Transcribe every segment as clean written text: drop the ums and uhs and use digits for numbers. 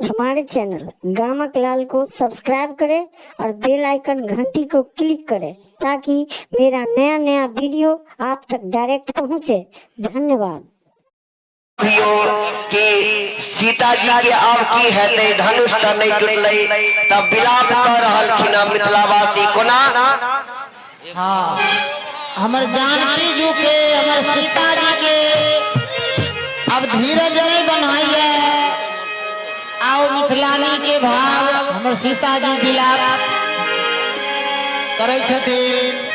हमारे चैनल गामक लाल को सब्सक्राइब करें और बेल आइकन घंटी को क्लिक करें ताकि मेरा नया नया वीडियो आप तक डायरेक्ट पहुंचे। धन्यवाद। कि सीता जी के अब की हेतै धनुष त नहीं टूटलै तब विलाप कर रहलखिन मिथिलावासी कोना। हाँ हमर जानकी जी के हमर सीता जी के अब धीरज नहीं बनाइए। आओ मिथिलानी के भाव हमर सीता जी विलाप करे छथिन।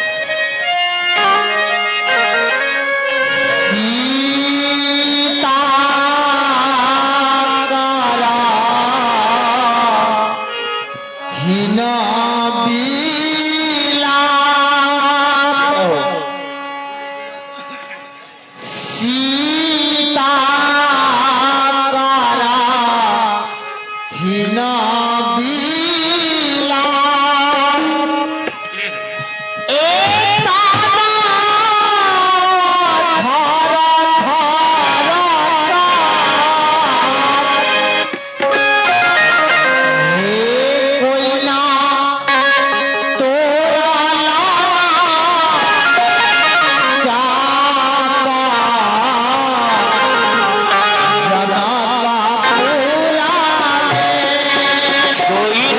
कोई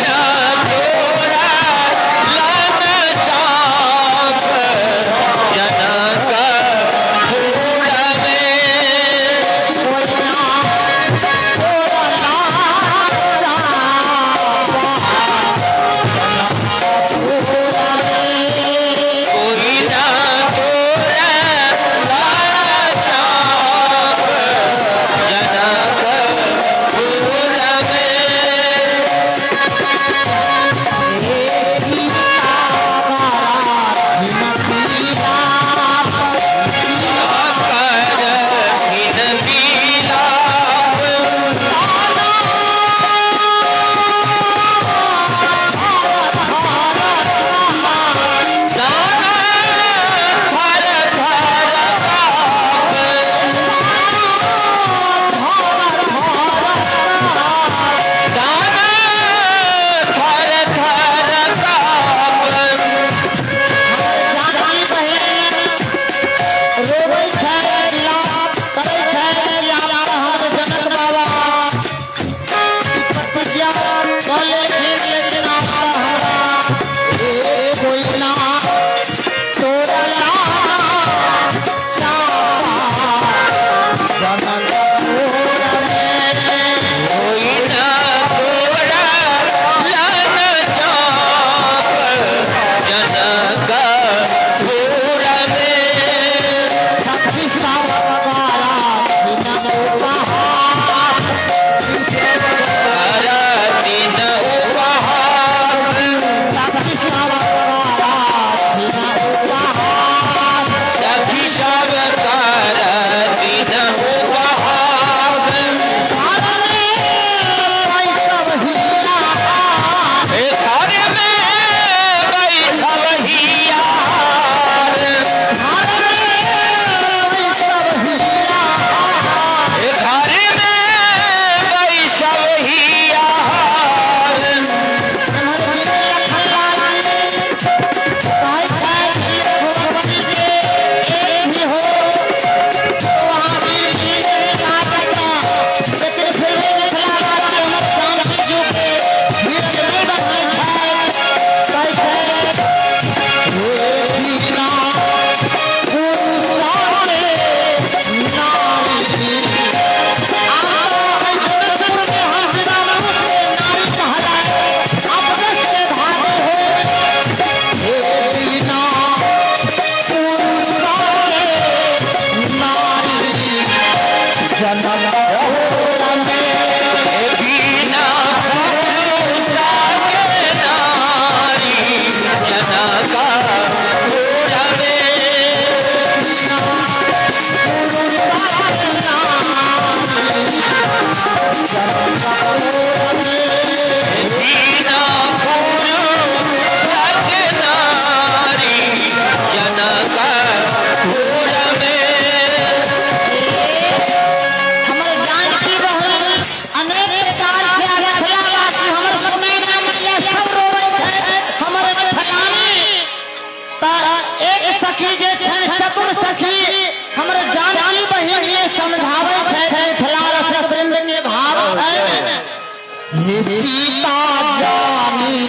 हे सीता जानी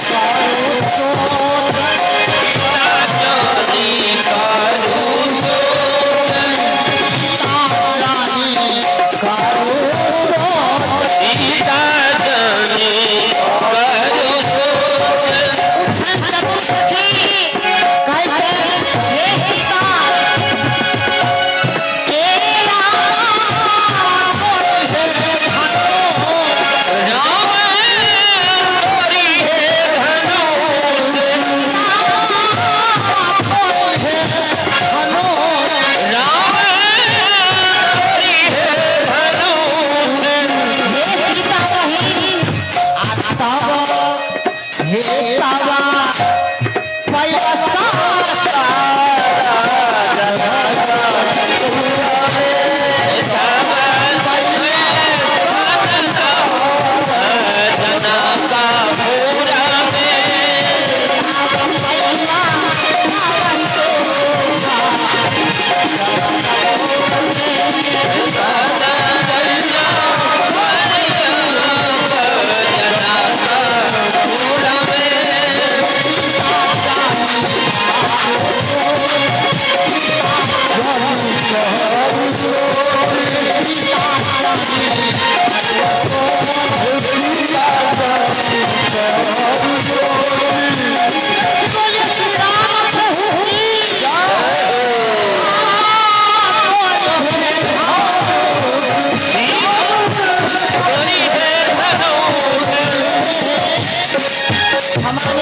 करो सोच, सीता जानी करो सोच, सीता जानी करो सोच, सीता जानी करो सोच। पूछन चतुर सखी कहते हे सीता तेरा कोई है धनुष, राम कोई है धनुष, कोई है धनुष, राम कोई है धनुष। हे सीता बहिन आतावा हे तावा पैसा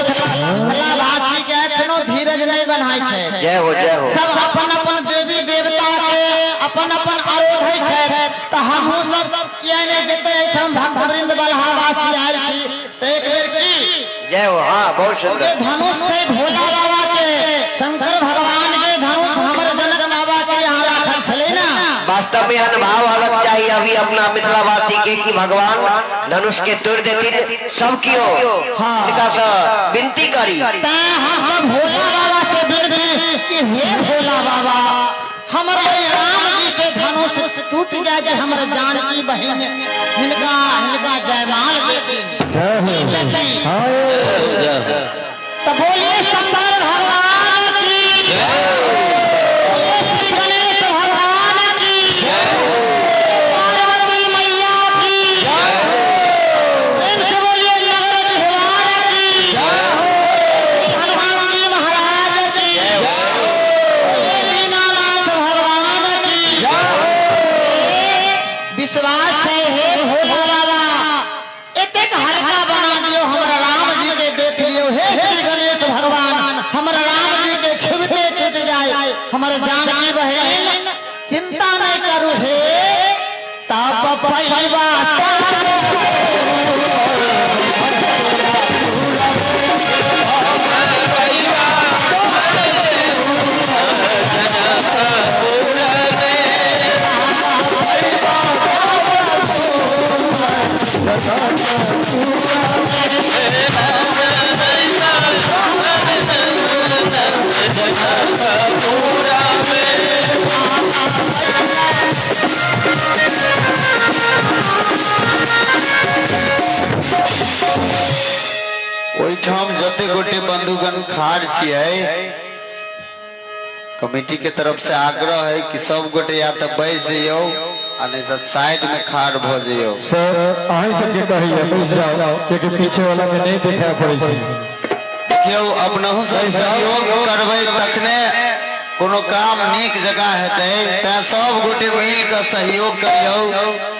भाषी के कोनो धीरज नहीं बनाय छै। जय हो जय हो। सब अपन अपन देवी देवता के अपन अपन आरोध है छै, त हमहु सब किया नहीं देते हम भक्तवृंद बलहावासी आयल छी त एक बेर की जय हो। हाँ बहुत सुंदर। धनुष से भोला बाबा के शंकर भगवान के धनुष हमर जनक बाबा के यहाँ राखल छले ना। वास्तव में अनुभव अलग चाहिए अभी अपना मिथिलावासी के कि भगवान धनुष के तोड़ देती सब कियो। हाँ विनती करी हम भोला बाबा से विनती कि हे भोला बाबा हमारे राम जी से धनुष टूट जाए जे हमर जानकी बहन हिनका जयमाल देती तो बोलिए शंकर भगवान की जय, बोलिए श्री गणेश भगवान की जय, पार्वती मैया की जय, प्रेम से बोलिए नगर भगवान की जय, हनुमान जी महाराज की जय, बोलिए दीनानाथ भगवान की जय। विश्वास है हे भोला बाबा एतेक हल्का बना दियो हमरा राम जी के देख लियो हे श्री गणेश भगवान हमरा राम जी के छुबते टूट जाए हमर जानकी बहन चिंता नहीं करू हे तब पैबा ओहिठाम जते गोटे बंधुगण खाड़ छियै कमेटी के तरफ से आग्रह है कि सब गोटे या तो बैस जाइयो आ नहीं तो साइड में खाड़ भ जाइयो। सर अहीं सबके कहिए बैस जाओ क्योंकि पीछे वाला के नहीं दिखाई पड़े छै। देखियो अपनहु सब सहयोग करबै तखने कोनो काम नीक जगह हेतै, तै सब गोटे मिल के सहयोग करियो।